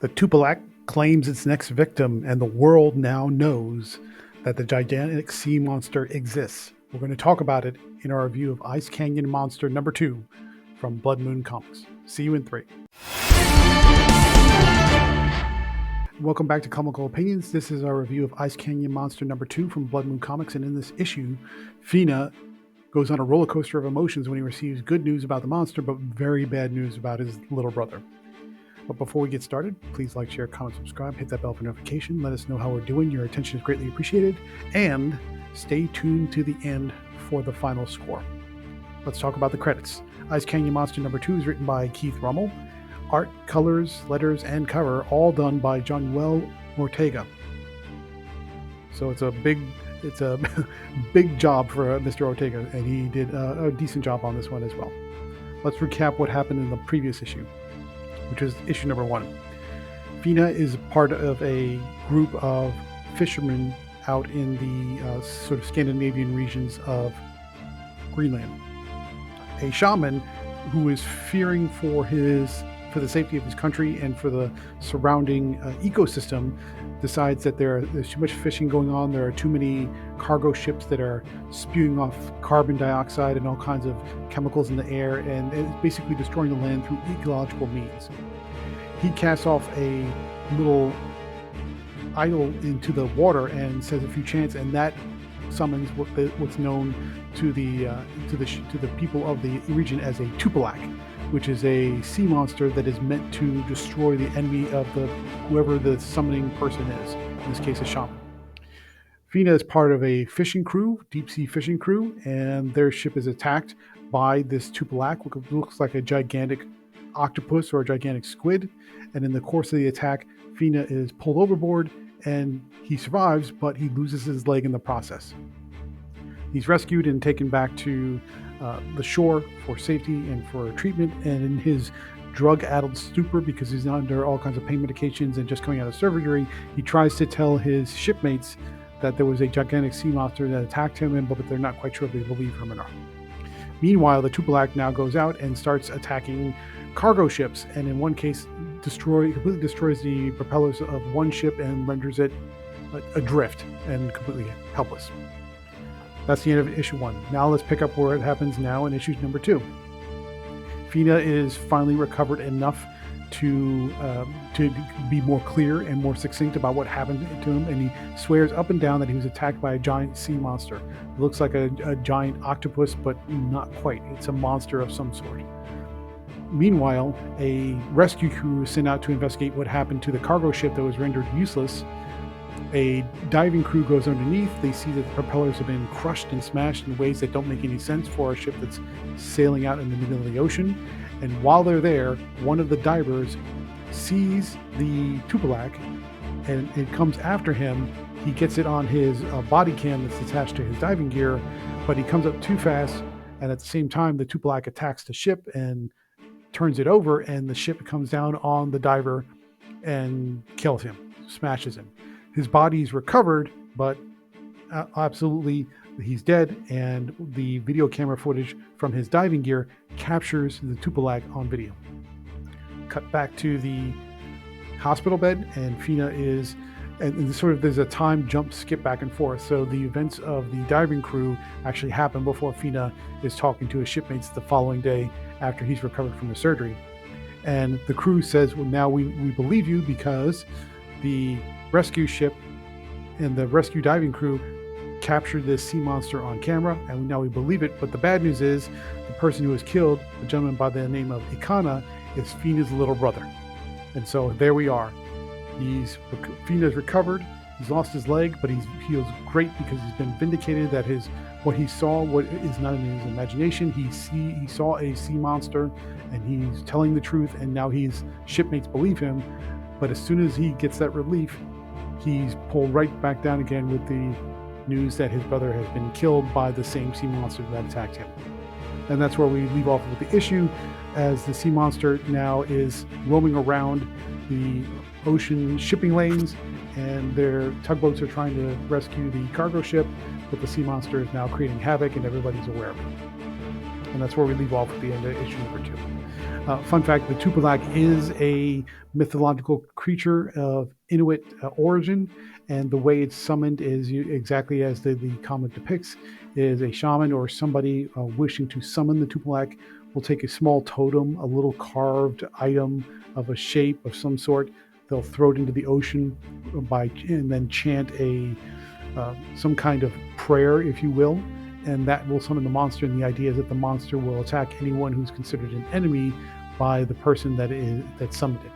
The Tupilaq claims its next victim, and the world now knows that the gigantic sea monster exists. We're going to talk about it in our review of Ice Canyon Monster number 2 from Blood Moon Comics. See you in 3. Welcome back to Comical Opinions. This is our review of Ice Canyon Monster number 2 from Blood Moon Comics, and in this issue, Fina goes on a roller coaster of emotions when he receives good news about the monster, but very bad news about his little brother. But before we get started, please like, share, comment, subscribe, hit that bell for notification. Let us know how we're doing. Your attention is greatly appreciated. And stay tuned to the end for the final score. Let's talk about the credits. Ice Canyon Monster number 2 is written by Keith Rummel. Art, colors, letters, and cover all done by Jonuel Ortega. So it's a big job for Mr. Ortega, and he did a decent job on this one as well. Let's recap what happened in the previous issue, which is issue number 1. Fina is part of a group of fishermen out in the sort of Scandinavian regions of Greenland. A shaman who is fearing for the safety of his country and for the surrounding ecosystem decides that there's too much fishing going on. There are too many cargo ships that are spewing off carbon dioxide and all kinds of chemicals in the air, and it's basically destroying the land through ecological means. He casts off a little idol into the water and says a few chants, and that summons what's known to the people of the region as a Tupilaq, which is a sea monster that is meant to destroy the enemy of whoever the summoning person is, in this case a shaman. Fina is part of a fishing crew, deep sea fishing crew, and their ship is attacked by this Tupilaq, which looks like a gigantic octopus or a gigantic squid, and in the course of the attack, Fina is pulled overboard and he survives, but he loses his leg in the process. He's rescued and taken back to the shore for safety and for treatment, and in his drug-addled stupor, because he's under all kinds of pain medications and just coming out of surgery, he tries to tell his shipmates that there was a gigantic sea monster that attacked him, but they're not quite sure if they believe him or not. Meanwhile, the Tupilaq now goes out and starts attacking cargo ships, and in one case completely destroys the propellers of one ship and renders it adrift and completely helpless. That's the end of issue 1. Now let's pick up where it happens now in issue number 2. Fina is finally recovered enough to be more clear and more succinct about what happened to him, and he swears up and down that he was attacked by a giant sea monster. It looks like a giant octopus, but not quite. It's a monster of some sort. Meanwhile, a rescue crew is sent out to investigate what happened to the cargo ship that was rendered useless. A diving crew goes underneath. They see that the propellers have been crushed and smashed in ways that don't make any sense for a ship that's sailing out in the middle of the ocean. And while they're there, one of the divers sees the Tupilaq and it comes after him. He gets it on his body cam that's attached to his diving gear, but he comes up too fast, and at the same time the Tupilaq attacks the ship and turns it over, and the ship comes down on the diver and kills him, smashes him. His body's recovered, but absolutely he's dead, and the video camera footage from his diving gear captures the Tupilaq on video. Cut back to the hospital bed, and Fina is, and sort of there's a time jump skip back and forth. So the events of the diving crew actually happen before Fina is talking to his shipmates the following day after he's recovered from the surgery. And the crew says, well, now we believe you because the rescue ship and the rescue diving crew captured this sea monster on camera, and now we believe it. But the bad news is the person who was killed, a gentleman by the name of Ikana, is Fina's little brother. And so there we are. Fina's recovered. He's lost his leg, but he feels great because he's been vindicated that what he saw, what is not in his imagination. He saw a sea monster, and he's telling the truth, and now his shipmates believe him. But as soon as he gets that relief, he's pulled right back down again with the news that his brother has been killed by the same sea monster that attacked him. And that's where we leave off with the issue, as the sea monster now is roaming around the ocean shipping lanes, and their tugboats are trying to rescue the cargo ship, but the sea monster is now creating havoc, and everybody's aware of it. And that's where we leave off at the end of issue number 2. Fun fact, the Tupilaq is a mythological creature of Inuit origin, and the way it's summoned is exactly as the comic depicts, is a shaman or somebody wishing to summon the Tupilaq will take a small totem, a little carved item of a shape of some sort. They'll throw it into the ocean and then chant some kind of prayer, if you will, and that will summon the monster. And the idea is that the monster will attack anyone who's considered an enemy by the person that summoned it.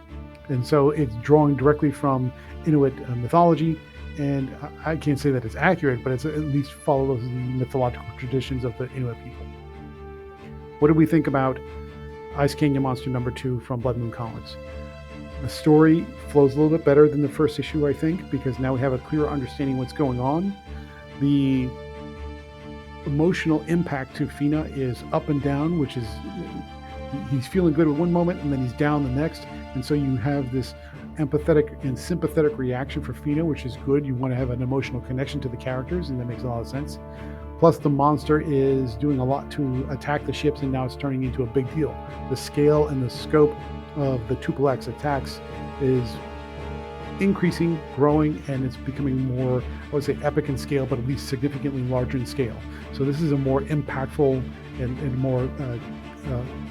And so it's drawing directly from Inuit mythology, and I can't say that it's accurate, but it's at least follows the mythological traditions of the Inuit people. What do we think about Ice Canyon Monster number 2 from Blood Moon Comics? The story flows a little bit better than the first issue, I think, because now we have a clearer understanding what's going on. The emotional impact to Fina is up and down, which is he's feeling good at one moment and then he's down the next. And so you have this empathetic and sympathetic reaction for Fina, which is good. You want to have an emotional connection to the characters, and that makes a lot of sense. Plus, the monster is doing a lot to attack the ships, and now it's turning into a big deal. The scale and the scope of the Tupilaq's attacks is increasing, growing, and it's becoming more, I would say, epic in scale, but at least significantly larger in scale. So this is a more impactful and more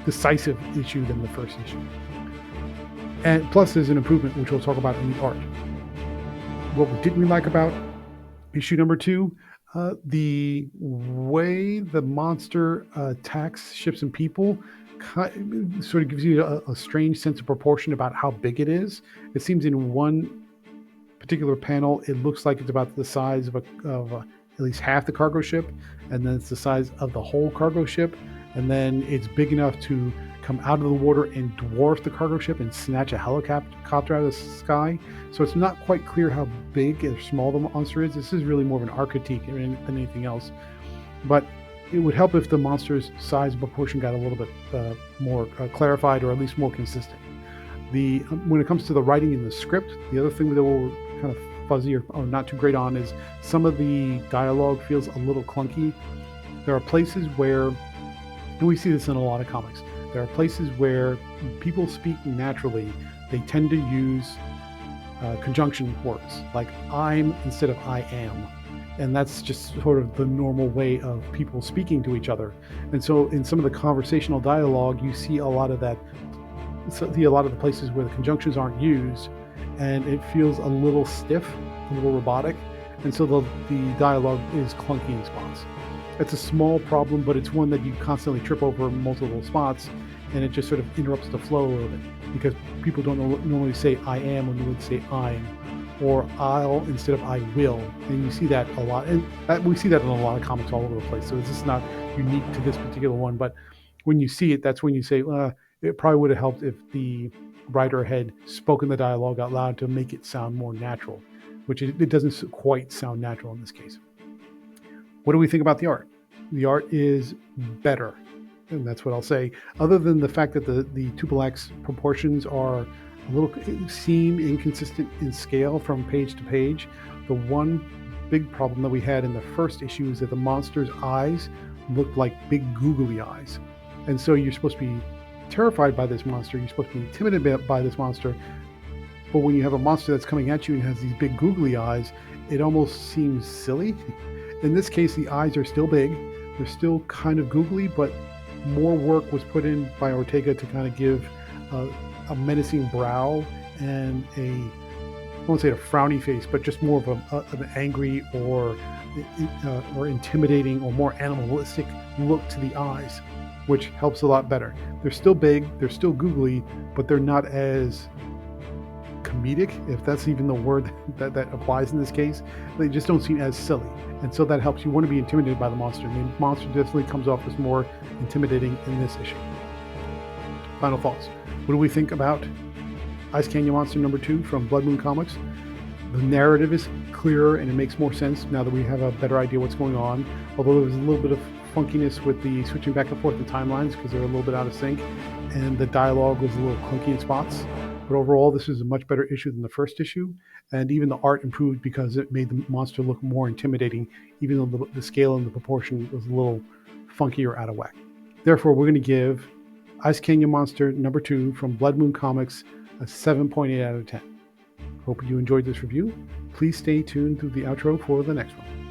decisive issue than the first issue. And plus, there's an improvement, which we'll talk about in the art. What we didn't like about issue number 2, the way the monster attacks ships and people sort of gives you a strange sense of proportion about how big it is. It seems in one particular panel, it looks like it's about the size of at least half the cargo ship, and then it's the size of the whole cargo ship, and then it's big enough to come out of the water and dwarf the cargo ship and snatch a helicopter out of the sky. So it's not quite clear how big or small the monster is. This is really more of an art critique than anything else. But it would help if the monster's size and proportion got a little bit more clarified, or at least more consistent. When it comes to the writing in the script, the other thing that we're kind of fuzzy or not too great on is some of the dialogue feels a little clunky. There are places where, and we see this in a lot of comics, there are places where people speak naturally. They tend to use conjunction words like I'm instead of I am. And that's just sort of the normal way of people speaking to each other. And so in some of the conversational dialogue, you see a lot of that, a lot of the places where the conjunctions aren't used, and it feels a little stiff, a little robotic. And so the dialogue is clunky in spots. It's a small problem, but it's one that you constantly trip over multiple spots, and it just sort of interrupts the flow a little bit, because people don't normally say I am when they would say I'm, or I'll instead of I will. And you see that a lot, and we see that in a lot of comics all over the place. So it's just not unique to this particular one, but when you see it, that's when you say, it probably would have helped if the writer had spoken the dialogue out loud to make it sound more natural, which it doesn't quite sound natural in this case. What do we think about the art? The art is better, and that's what I'll say. Other than the fact that the Tupilaq's proportions are seem inconsistent in scale from page to page, the one big problem that we had in the first issue is that the monster's eyes looked like big googly eyes. And so you're supposed to be terrified by this monster, you're supposed to be intimidated by this monster, but when you have a monster that's coming at you and has these big googly eyes, it almost seems silly. In this case, the eyes are still big, they're still kind of googly, but more work was put in by Ortega to kind of give a menacing brow and I won't say a frowny face, but just more of an angry or intimidating or more animalistic look to the eyes, which helps a lot better. They're still big, they're still googly, but they're not as comedic, if that's even the word that applies in this case. They just don't seem as silly, and so that helps. You want to be intimidated by the monster. The monster definitely comes off as more intimidating in this issue. Final thoughts. What do we think about Ice Canyon Monster number 2 from Blood Moon Comics? The narrative is clearer and it makes more sense now that we have a better idea what's going on, although there was a little bit of funkiness with the switching back and forth in timelines because they're a little bit out of sync, and the dialogue was a little clunky in spots. But overall, this is a much better issue than the first issue, and even the art improved because it made the monster look more intimidating, even though the scale and the proportion was a little funky or out of whack. Therefore, we're going to give Ice Canyon Monster number 2 from Blood Moon Comics, a 7.8 out of 10. Hope you enjoyed this review. Please stay tuned through the outro for the next one.